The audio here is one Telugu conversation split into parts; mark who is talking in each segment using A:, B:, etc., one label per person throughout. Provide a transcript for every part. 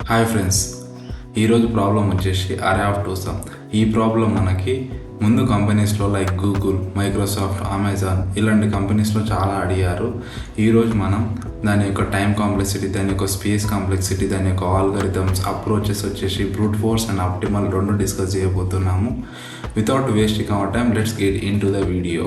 A: హాయ్ ఫ్రెండ్స్, ఈరోజు ప్రాబ్లం వచ్చేసి అరే ఆఫ్ టూ సమ్. ఈ ప్రాబ్లం మనకి ముందు కంపెనీస్లో లైక్ గూగుల్, మైక్రోసాఫ్ట్, అమెజాన్ ఇలాంటి కంపెనీస్లో చాలా అడిగారు. ఈరోజు మనం దాని యొక్క టైం కాంప్లెక్సిటీ, దాని యొక్క స్పేస్ కాంప్లెక్సిటీ, దాని యొక్క ఆల్గరిథమ్స్, అప్రోచెస్ వచ్చేసి బ్రూట్ ఫోర్స్ అండ్ ఆప్టిమల్ రెండు డిస్కస్ చేయబోతున్నాము. Without wasting our time, let's get into the video.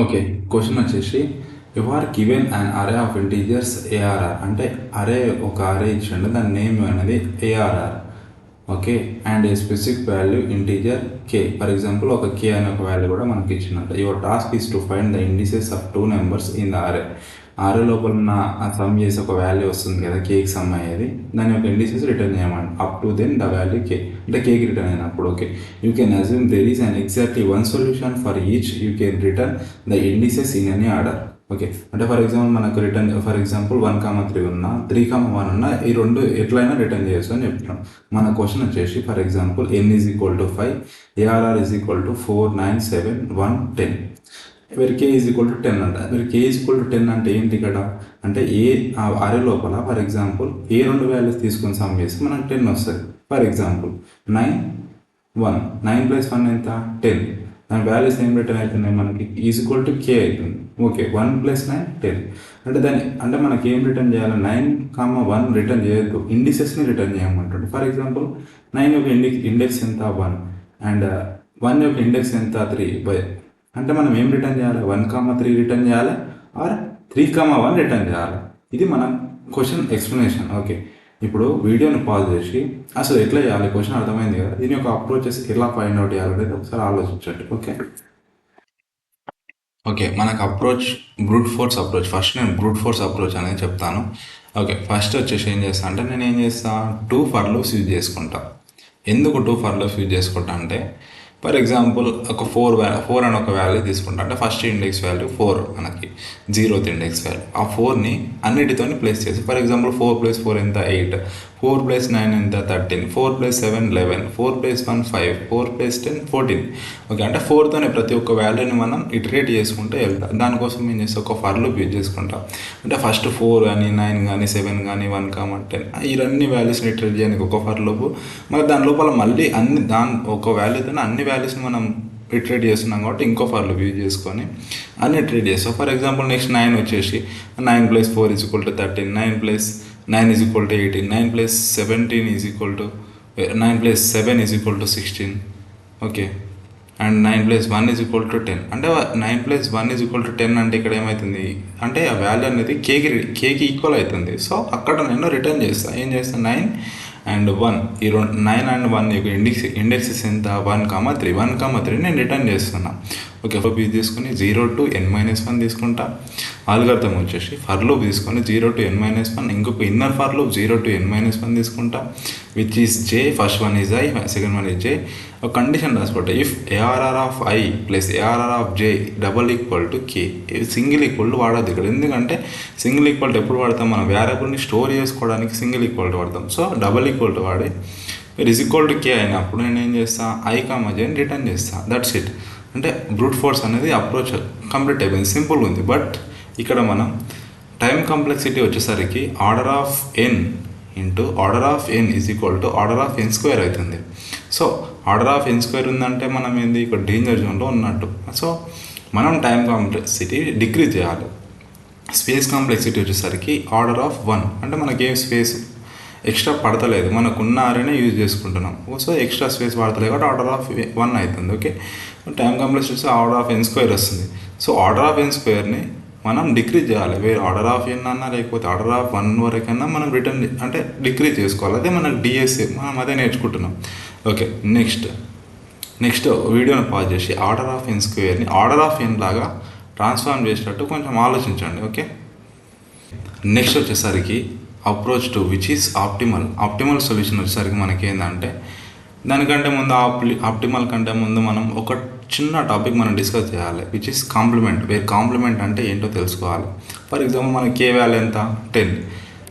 A: Okay, question వచ్చేసి you are given an array of integers ARR. అంటే అరే ఒక అరే ఇచ్చిండు, దాని నేమ్ అనేది ARR. Okay, and a specific value integer k. For example ఒక కే అనే ఒక వాల్యూ కూడా మనకి ఇచ్చిందంట. Your task is to find the indices of two numbers in the array. Array లోపల ఉన్న సమ్ చేసి ఒక వాల్యూ వస్తుంది కదా, కేకి సమ్ అయ్యేది, దాని యొక్క ఇండిసెస్ రిటర్న్ చేయమండి up to then the value k. అంటే కేకి రిటర్న్ అయినప్పుడు okay, you can assume there is an exactly one solution for each. You can return the indices in any order. Okay, అంటే ఫర్ ఎగ్జాంపుల్ మనకు రిటర్న్ ఫర్ ఎగ్జాంపుల్ 1,3 ఉన్నా, 3,1 ఉన్నా, ఈ రెండు ఎట్లయినా రిటర్న్ చేయొచ్చు అని చెప్తున్నాం. మన క్వశ్చన్ వచ్చేసి for example n is equal to 5, ARR is equal to 4, 9, 7, 1, 10. వీరి k ఈజ్ ఈక్వల్ టు 10 అంట. వీరి k ఈజ్ ఈక్వల్ టు 10 అంటే ఏంటి ఇక్కడ? అంటే ఏ అరే లోపల ఫర్ ఎగ్జాంపుల్ ఏ రెండు వాల్యూస్ తీసుకొని సమ్ చేసి మనకు 10 వస్తుంది. ఫర్ ఎగ్జాంపుల్ 9, 1, 9 + 1 ఎంత? 10. దాని వాల్యూస్ ఏం రిటర్న్ అవుతున్నాయి మనకి? ఈజ్ ఈక్వల్ టు కే అవుతుంది. ఓకే, 1 + 9, 10. అంటే మనకి ఏం రిటర్న్ చేయాలి? 9,1 రిటర్న్ చేయొద్దు, ఇండిసెస్ని రిటర్న్ చేయమంటుంది. ఫర్ ఎగ్జాంపుల్ 9 యొక్క ఇండెక్స్ ఎంత? 1, అండ్ 1 యొక్క ఇండెక్స్ ఎంత? 3. అంటే మనం ఏం రిటర్న్ చేయాలి? 1,3 రిటర్న్ చేయాలి ఆర్ 3,1 రిటర్న్ చేయాలి. ఇది మన క్వశ్చన్ ఎక్స్ప్లెనేషన్. ఓకే, ఇప్పుడు వీడియోని పాజ్ చేసి అసలు ఎట్లా చేయాలి, క్వశ్చన్ అర్థమైంది కదా, దీని యొక్క అప్రోచెస్ ఎలా ఫైండ్ అవుట్ చేయాలనేది ఒకసారి ఆలోచించండి. ఓకే, మనకు approach brute force approach. First నేను బ్రూట్ ఫోర్స్ అప్రోచ్ అనేది చెప్తాను. ఓకే, ఫస్ట్ వచ్చేసి ఏం చేస్తాను అంటే నేను ఏం చేస్తాను, 2 ఫర్ లూప్స్ యూజ్ చేసుకుంటా. ఎందుకు 2 ఫర్ లూప్స్ యూజ్ చేసుకుంటా అంటే ఫర్ ఎగ్జాంపుల్ ఒక 4 అని ఒక వాల్యూ తీసుకుంటా. అంటే ఫస్ట్ ఇండెక్స్ వాల్యూ 4, మనకి 0th ఇండెక్స్ వాల్యూ. ఆ 4ని అన్నిటితో ప్లేస్ చేసి ఫర్ ఎగ్జాంపుల్ 4 + 4 ఎంత? 8, 4 + 9 ఎంత? 13, 4 + 7 11, 4 + 1 5, 4 + 10 14. ఓకే, అంటే 4తోనే ప్రతి ఒక్క వాల్యూని మనం ఇటరేట్ చేసుకుంటూ వెళ్తాం. దానికోసం ఏం చేస్తాం, ఒక ఫర్ లూప్ యూజ్ చేసుకుంటాం. అంటే ఫస్ట్ 4 కానీ 9 కానీ 7 కానీ 1, 10 ఇవన్నీ వాల్యూస్ని ఇటరేట్ చేయడానికి ఒక ఫర్ లూప్. మరి దాని లోపల మళ్ళీ ఒక వాల్యూతో అన్ని వాల్యూస్ని మనం ఇటరేట్ చేస్తున్నాం కాబట్టి ఇంకో ఫర్ లూప్ యూజ్ చేసుకొని అన్ని ఇటరేట్ చేస్తాం. ఫర్ ఎగ్జాంపుల్ నెక్స్ట్ 9 వచ్చేసి 9 + 4 = 13, 9 + 9 = 18, 9 + 17 = 9 + 7 = 16. Okay, and 9 + 1 = 10. అంటే 9 + 1 = 10 అంటే ఇక్కడ ఏమవుతుంది అంటే ఆ వాల్యూ అనేది కేకి ఈక్వల్ అవుతుంది. సో అక్కడ నేను రిటర్న్ చేస్తాను. ఏం చేస్తాను, 9 and 1, ఈ 9 and 1 యొక్క ఇండెక్సెస్ ఎంత? 1,3. 1,3 నేను రిటర్న్ చేస్తున్నా. ఓకే, ఫర్ లూప్ తీసుకొని 0 to n-1 తీసుకుంటా. ఆల్గరిథం వచ్చేసి ఫర్ లూప్ తీసుకొని 0 to n-1, ఇంకొక inner for loop 0 to n-1 తీసుకుంటా, which is j. First one is i, second one is j. ఒక కండిషన్ రాసుకుంటా, if ARR of i + ARR of j = k. Single equal వాడద్దు ఇక్కడ. ఎందుకంటే సింగిల్ ఈక్వల్ ఎప్పుడు వాడతాం, మనం వేరియబుల్ని స్టోర్ చేసుకోవడానికి సింగిల్ ఈక్వల్ వాడతాం. సో డబల్ ఈక్వల్ వాడి = k అయినప్పుడు నేను ఏం చేస్తాను, i, j అని రిటర్న్ చేస్తాను. That's it. అంటే బ్రూట్ ఫోర్స్ అనేది అప్రోచ్ కంప్లీట్ అయిపోయింది, సింపుల్గా ఉంది. బట్ ఇక్కడ మనం టైం కాంప్లెక్సిటీ వచ్చేసరికి order of n = order of n² అవుతుంది. సో ఆర్డర్ ఆఫ్ n² ఉందంటే మనం ఏంది, ఇక్కడ డేంజర్ జోన్లో ఉన్నట్టు. సో మనం టైం కాంప్లెక్సిటీ డిక్రీజ్ చేయాలి. స్పేస్ కాంప్లెక్సిటీ వచ్చేసరికి ఆర్డర్ ఆఫ్ 1, అంటే మనకేం స్పేస్ ఎక్స్ట్రా పడతలేదు, మనకున్న అరేనే యూజ్ చేసుకుంటున్నాం. సో ఎక్స్ట్రా స్పేస్ పడతలేదు కాబట్టి ఆర్డర్ ఆఫ్ 1 అవుతుంది. ఓకే, టైం కాంప్లెక్సిటీ వచ్చి ఆర్డర్ ఆఫ్ n² వస్తుంది. సో ఆర్డర్ ఆఫ్ n² మనం డిక్రీజ్ చేయాలి. వేరే ఆర్డర్ ఆఫ్ n అన్నా లేకపోతే ఆర్డర్ ఆఫ్ 1 వరకైనా మనం రిటర్న్ అంటే డిక్రీజ్ చేసుకోవాలి. అదే మనకు డిఎస్ఏ, మనం అదే నేర్చుకుంటున్నాం. ఓకే, నెక్స్ట్ వీడియోని పాజ్ చేసి order of n² order of n లాగా ట్రాన్స్ఫార్మ్ చేసినట్టు కొంచెం ఆలోచించండి. ఓకే, నెక్స్ట్ వచ్చేసరికి approach to which is optimal solution వచ్చేసరికి మనకి ఏంటంటే దానికంటే ముందు ఆప్టిమల్ కంటే ముందు మనం ఒక చిన్న టాపిక్ మనం డిస్కస్ చేయాలి, విచ్ ఈస్ కాంప్లిమెంట్. కాంప్లిమెంట్ అంటే ఏంటో తెలుసుకోవాలి. ఫర్ ఎగ్జాంపుల్ మనకి కే వాల్యూ ఎంత? 10.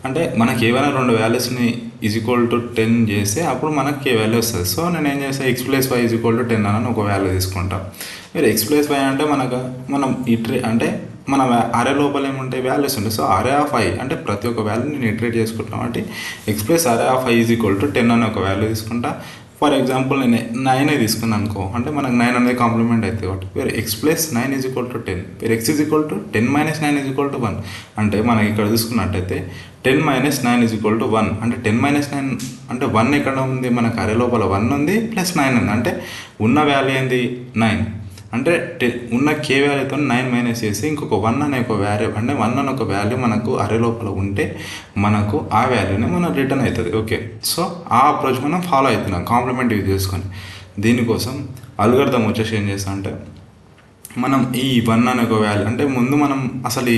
A: అంటే మనకి ఏవైనా 2 వాల్యూస్ని = 10 చేస్తే అప్పుడు మనకి కే వాల్యూ వస్తుంది. సో నేను ఏం చేస్తాను, x + y = 10 అని ఒక వాల్యూ తీసుకుంటా. మీరు x + y అంటే మనం అంటే మన అరే లోపల ఏముంటాయి, వాల్యూస్ ఉంటాయి. సో అరే ఆఫ్ ఐ అంటే ప్రతి ఒక్క వాల్యూని నేను ఇటరేట్ చేసుకుంటాం అంటే ఎక్స్ప్రెస్ అరే of I is equal to 10 అనే ఒక వాల్యూ తీసుకుంటా. ఫర్ ఎగ్జాంపుల్ నేను 9 తీసుకున్నాను అనుకో, అంటే మనకు 9 అనేది కాంప్లిమెంట్ అవుతుంది కాబట్టి వేరే X plus 9 is equal to 10, వేరే X is equal to 10 minus 9 is equal to 1. అంటే మనకి ఇక్కడ చూసుకున్నట్టయితే 10 మైనస్ 9 ఈజ్ ఈక్వల్ టు 1. అంటే 10 మైనస్ 9 అంటే 1 ఎక్కడ ఉంది, మనకు అరే లోపల 1 ఉంది ప్లస్ 9 ఉంది. అంటే ఉన్న వాల్యూ ఏంది 9. అంటే ఉన్న కే వాల్యూతో 9 మైనస్ చేసి ఇంకొక 1 అనే ఒక వాల్యూ, అంటే 1 అనే ఒక వాల్యూ మనకు అరే లోపల ఉంటే మనకు ఆ వాల్యూనే మనం రిటర్న్ అవుతుంది. ఓకే, సో ఆ అప్రోచ్ మనం ఫాలో అవుతున్నాం కాంప్లిమెంట్ యూజ్ చేసుకొని. దీనికోసం అల్గోరిథం వచ్చేసి ఏం చేస్తాం అంటే మనం ఈ 1 అనే ఒక వాల్యూ అంటే ముందు మనం అసలు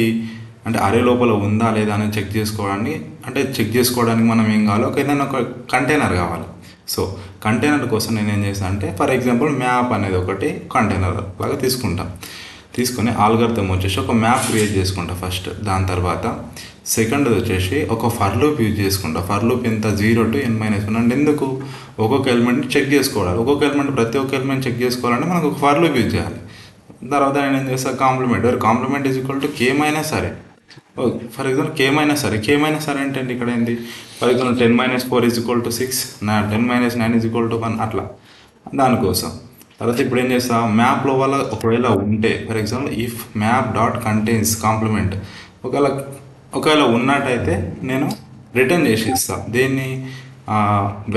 A: అంటే అరే లోపల ఉందా లేదా అని చెక్ చేసుకోవడానికి మనం ఏం కావాలో ఒక ఏదైనా ఒక కంటైనర్ కావాలి. సో కంటైనర్ కోసం నేను ఏం చేస్తాను అంటే ఫర్ ఎగ్జాంపుల్ మ్యాప్ అనేది ఒకటి కంటైనర్ లాగా తీసుకొని ఆల్గోరిథం వచ్చేసి ఒక మ్యాప్ క్రియేట్ చేసుకుంటా ఫస్ట్. దాని తర్వాత సెకండ్ వచ్చేసి ఒక ఫర్ లూప్ యూజ్ చేసుకుంటా. ఫర్ లూప్ ఎంత 0 to n-1. అంటే ఎందుకు, ఒక్కొక్క ఎలిమెంట్ చెక్ చేసుకోవాలి. ప్రతి ఒక్క ఎలిమెంట్ చెక్ చేసుకోవాలంటే మనకు ఒక ఫర్ లూప్ యూజ్ చేయాలి. తర్వాత నేను ఏం చేస్తాను, complement is equal to K minus array. For example K minus array అంటే ఇక్కడ ఏంటి, for example 10 - 4 is equal to 6, 10 - 9 is equal to 1 అట్లా. దానికోసం తర్వాత ఇప్పుడు ఏం చేస్తా, మ్యాప్లో వల్ల ఒకవేళ ఉంటే for example if map dot contains complement ఒకవేళ ఉన్నట్టయితే నేను రిటర్న్ చేసి ఇస్తాను దేన్ని,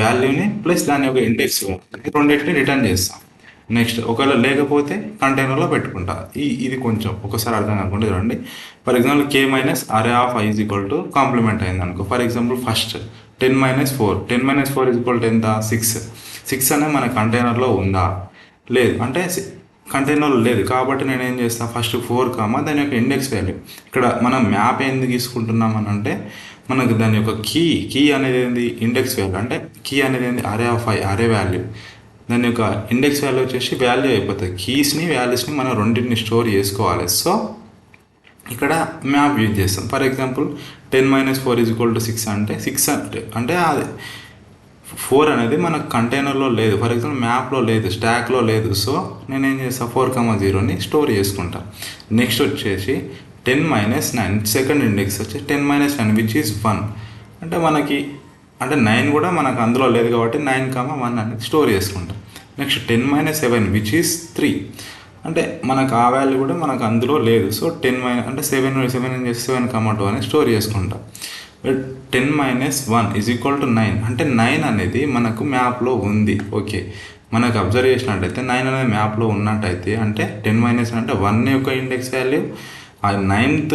A: వాల్యూని ప్లస్ దాని యొక్క ఇండెక్స్ రెండింటిని రిటర్న్ చేస్తాను. నెక్స్ట్ ఒకవేళ లేకపోతే కంటైనర్లో పెట్టుకుంటా. ఇది కొంచెం ఒకసారి అర్థం కాకుండా చూడండి. For example K minus array of I is equal to complement అయింది అనుకో. For example first 10 - 4 is equal to ఎంత, 6 అనేది మన కంటైనర్లో ఉందా, లేదు అంటే కంటైనర్లో లేదు కాబట్టి నేను ఏం చేస్తాను, ఫస్ట్ 4 దాని యొక్క ఇండెక్స్ వాల్యూ. ఇక్కడ మనం మ్యాప్ ఎందుకు తీసుకుంటున్నాం అని అంటే మనకు దాని యొక్క కీ అనేది ఏంది, ఇండెక్స్ వాల్యూ. అంటే కీ అనేది ఏంది, అరే ఆఫ్ ఐ అరే వాల్యూ. దాని యొక్క ఇండెక్స్ వాల్యూ వచ్చేసి వాల్యూ అయిపోతుంది. కీస్ని వాల్యూస్ని మనం రెండింటిని స్టోర్ చేసుకోవాలి. సో ఇక్కడ మ్యాప్ యూజ్ చేస్తాం. For example 10 - 4 is equal to 6 అంటే 6 అంటే అది 4 అనేది మన కంటైనర్లో లేదు, ఫర్ ఎగ్జాంపుల్ మ్యాప్లో లేదు, స్టాక్లో లేదు. సో నేనేం చేస్తాను, 4,0ని స్టోర్ చేసుకుంటా. నెక్స్ట్ వచ్చేసి 10 - 9 సెకండ్ ఇండెక్స్ వచ్చి 10 - 9 విచ్ ఈజ్ 1. అంటే మనకి 9 కూడా మనకు అందులో లేదు కాబట్టి 9,1 అనేది స్టోర్ చేసుకుంటాం. Next 10 - 7 which is 3. అంటే మనకు ఆ వాల్యూ కూడా మనకు అందులో లేదు. సో 10 అంటే 7,2 అని స్టోర్ చేసుకుంటాం. 10 - 1 ఈజ్ ఈక్వల్ టు 9. అంటే 9 అనేది మనకు మ్యాప్లో ఉంది. ఓకే, మనకు అబ్జర్వ్ చేసినట్టయితే 9 అనేది మ్యాప్లో ఉన్నట్టయితే అంటే 10 - 1 అంటే 1 యొక్క ఇండెక్స్ వాల్యూ, ఆ 9th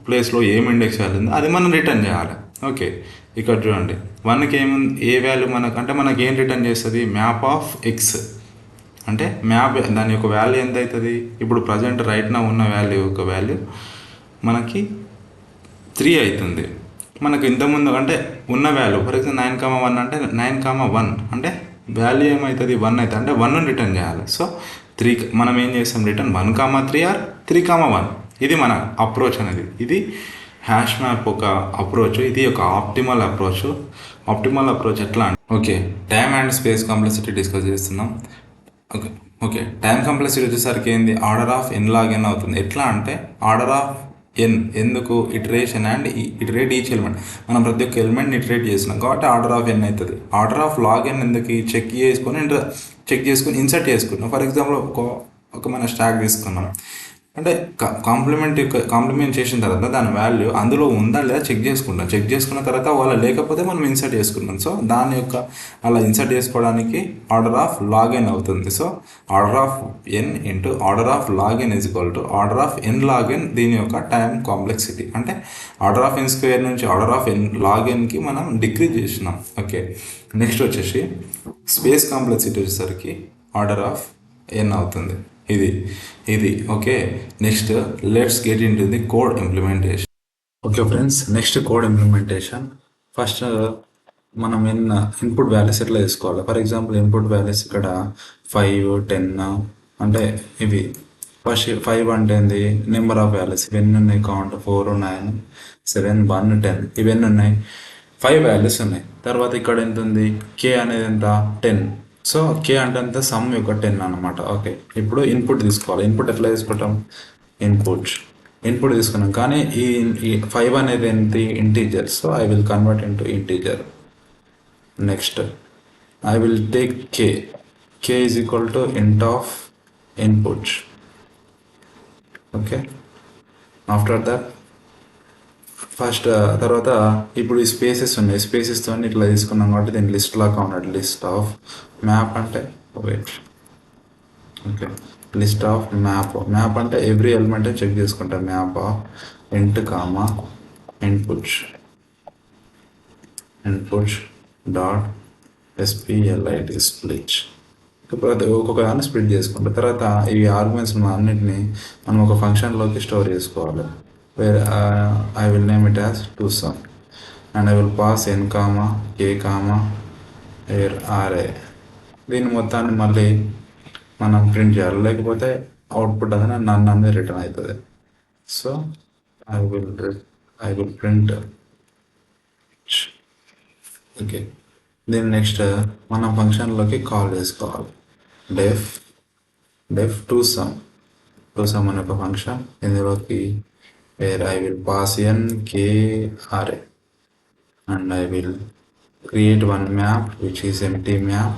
A: ప్లేస్లో ఏం ఇండెక్స్ వాల్యూ ఉందో అది మనం రిటర్న్ చేయాలి. ఓకే, ఇక్కడ చూడండి 1కి ఏముంది, ఏ వాల్యూ అంటే మనకి ఏం రిటర్న్ చేస్తుంది, మ్యాప్ ఆఫ్ ఎక్స్. అంటే మ్యాప్ దాని యొక్క వాల్యూ ఎంత అవుతుంది, ఇప్పుడు ప్రజెంట్ రైట్ నా ఉన్న వాల్యూ యొక్క వాల్యూ మనకి 3 అవుతుంది. మనకు ఇంతకుముందు అంటే ఉన్న వాల్యూ ఫర్ ఎగ్జాంపుల్ 9,1 అంటే 9,1 అంటే వాల్యూ ఏమవుతుంది 1 అవుతుంది. అంటే 1 రిటర్న్ చేయాలి. సో 3 మనం ఏం చేస్తాం, రిటర్న్ 1,3 ఆర్ 3,1. ఇది మన అప్రోచ్ అనేది. ఇది హ్యాష్ మ్యాప్ ఒక అప్రోచ్. ఇది ఒక ఆప్టిమల్ అప్రోచ్ ఎట్లా అంటే okay, time and space complexity discuss చేస్తున్నాం. ఓకే టైం కాంప్లెక్సిటీ వచ్చేసరికి ఏంది, order of n log n అవుతుంది. ఎట్లా అంటే ఆర్డర్ ఆఫ్ n, ఎందుకు iteration and iterate each element. మనం ప్రతి ఒక్క ఎలిమెంట్ని ఇటరేట్ చేస్తున్నాం కాబట్టి ఆర్డర్ ఆఫ్ n అవుతుంది. ఆర్డర్ ఆఫ్ log n ఎందుకు, చెక్ చేసుకొని ఇన్సర్ట్ చేసుకున్నాం. ఫర్ ఎగ్జాంపుల్ ఒక మన స్టాక్ తీసుకున్నాం అంటే కాంప్లిమెంట్ చేసిన తర్వాత దాని వాల్యూ అందులో ఉందా లేదా చెక్ చేసుకున్న తర్వాత వాళ్ళ లేకపోతే మనం ఇన్సర్ట్ చేసుకున్నాం. సో దాని యొక్క అలా ఇన్సర్ట్ చేసుకోవడానికి ఆర్డర్ ఆఫ్ log n అవుతుంది. So order of n into order of log n is equal to order of n log n. దీని యొక్క టైం కాంప్లెక్సిటీ అంటే ఆర్డర్ ఆఫ్ n² నుంచి ఆర్డర్ ఆఫ్ n log nకి మనం డిక్రీజ్ చేసినాం. ఓకే, నెక్స్ట్ వచ్చేసి స్పేస్ కాంప్లెక్సిటీ వచ్చేసరికి ఆర్డర్ ఆఫ్ n అవుతుంది. ఇది okay. Next let's get in to the code implementation. Okay friends, next code implementation. First మనం ఇన్పుట్ వాల్యూస్ ఎట్లా తీసుకోవాలి. ఫర్ ఎగ్జాంపుల్ ఇన్పుట్ వాల్యూస్ ఇక్కడ 5, 10 అంటే ఇవి. ఫస్ట్ 5 అంటే ఏంది, నెంబర్ ఆఫ్ వాల్యూస్ ఇవన్నీ ఉన్నాయి. కౌంట్ 4, 9, 7, 1, 10 ఇవన్నీ ఉన్నాయి. 5 వాల్యూస్ ఉన్నాయి. తర్వాత ఇక్కడ ఎంత ఉంది, కే అనేది ఎంత 10. సో కే అంటే అంత సమ్ యొక్క 10 అనమాట. ఓకే, ఇప్పుడు ఇన్పుట్ తీసుకోవాలి. ఇన్పుట్ ఎట్లా తీసుకుంటాం, ఇన్పుట్ తీసుకున్నాం, కానీ ఈ 5 అనేది ఏంటి, integer. So I will convert into integer. Next I will take k is equal to int of input. Okay, after that first తర్వాత ఇప్పుడు ఈ స్పేసెస్ ఉన్నాయి, స్పేసెస్తో ఇట్లా తీసుకున్నాం కాబట్టి దీన్ని లిస్ట్ లాగా ఉన్నట్టు. లిస్ట్ ఆఫ్ మ్యాప్ అంటే wait, okay, list of map అంటే ఎవ్రీ ఎలిమెంట్ చెక్ చేసుకుంటాం. Map of int comma input dot SPLIT split. ఒక్కొక్క దాన్ని స్ప్లిట్ చేసుకుంటాం. తర్వాత ఈ ఆర్గ్యుమెంట్స్ అన్నింటినీ మనం ఒక ఫంక్షన్లోకి స్టోర్ చేసుకోవాలి. Where I will name it as ToSum and I will pass n comma k comma array. దీన్ని మొత్తాన్ని మళ్ళీ మనం ప్రింట్ చేయాలి, లేకపోతే అవుట్పుట్ అనేది నన్ను రిటర్న్ అవుతుంది. So I will print. Okay, దీన్ని నెక్స్ట్ మనం ఫంక్షన్లోకి కాల్ చేసుకోవాలి. డెఫ్ ToSum అనే ఒక ఫంక్షన్, ఇందులోకి where I will pass n k array and I will create one map which is empty map,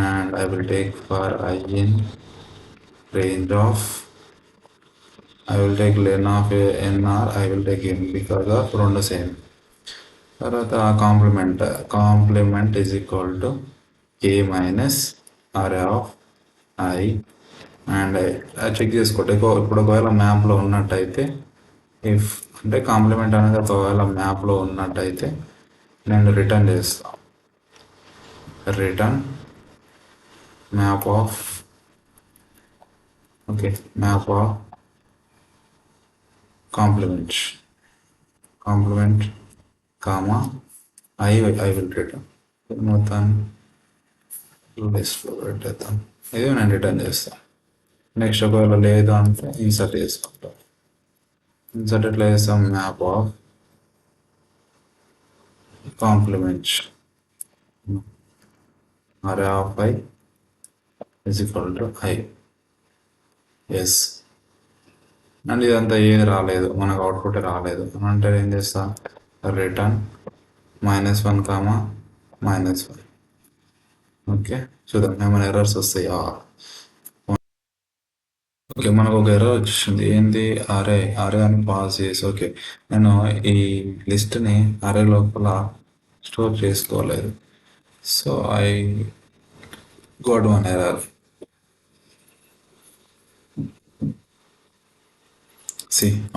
A: and I will take for I in range of, I will take len of nr, I will take n because of రెండు సేమ్. తర్వాత complement is equal to k minus array of I, and check చేసుకోండి. ఇప్పుడు ఒకవేళ మ్యాప్లో ఉన్నట్టయితే, ఇఫ్ అంటే కాంప్లిమెంట్ అనేది ఒకవేళ మ్యాప్లో ఉన్నట్టయితే నేను రిటర్న్ చేస్తాను. Return map of, okay, map of complement comma I will return. మొత్తాన్ని లిస్ట్లో పెట్టేద్దాం. ఇది నేను రిటర్న్ చేస్తాను. నెక్స్ట్ ఒకవేళ లేదు అంటే ఇన్సర్ట్ చేసుకుంటాం. ఇన్సర్ట్ ఎట్లా చేస్తాం, map of complement array of I is equal to I. Yes, and ఇదంతా ఏది రాలేదు, మనకు అవుట్పుట్ రాలేదు అంటే ఏం చేస్తా, రిటర్న్ -1 కామా -1. ఓకే, చూద్దాం ఏమైనా ఎర్రర్స్ వస్తాయా. ఓకే, మనకు ఒక ఎర్రర్ వచ్చేసింది. ఏంటి, అరే అని పాస్ చేసి, ఓకే, నేను ఈ లిస్ట్ని అరే లోపల స్టోర్ చేసుకోలేదు. So I got one error.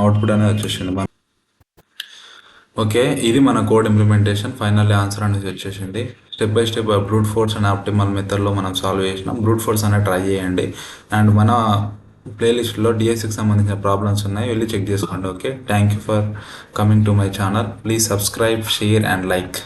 A: Output అనేది వచ్చేసింది. ఓకే, ఇది మన కోడ్ ఇంప్లిమెంటేషన్. ఫైనల్లీ ఆన్సర్ అనేది వచ్చేసింది. Step by step brute force and optimal మెథడ్లో మనం సాల్వ్ చేసినాం. బ్రూట్ ఫోర్స్ అనేది ట్రై చేయండి. అండ్ మన ప్లేలిస్ట్లో డిఎస్సికి సంబంధించిన ప్రాబ్లమ్స్ ఉన్నాయి, వెళ్ళి చెక్ చేసుకోండి. Okay, thank you for coming to my channel. Please subscribe, share and like.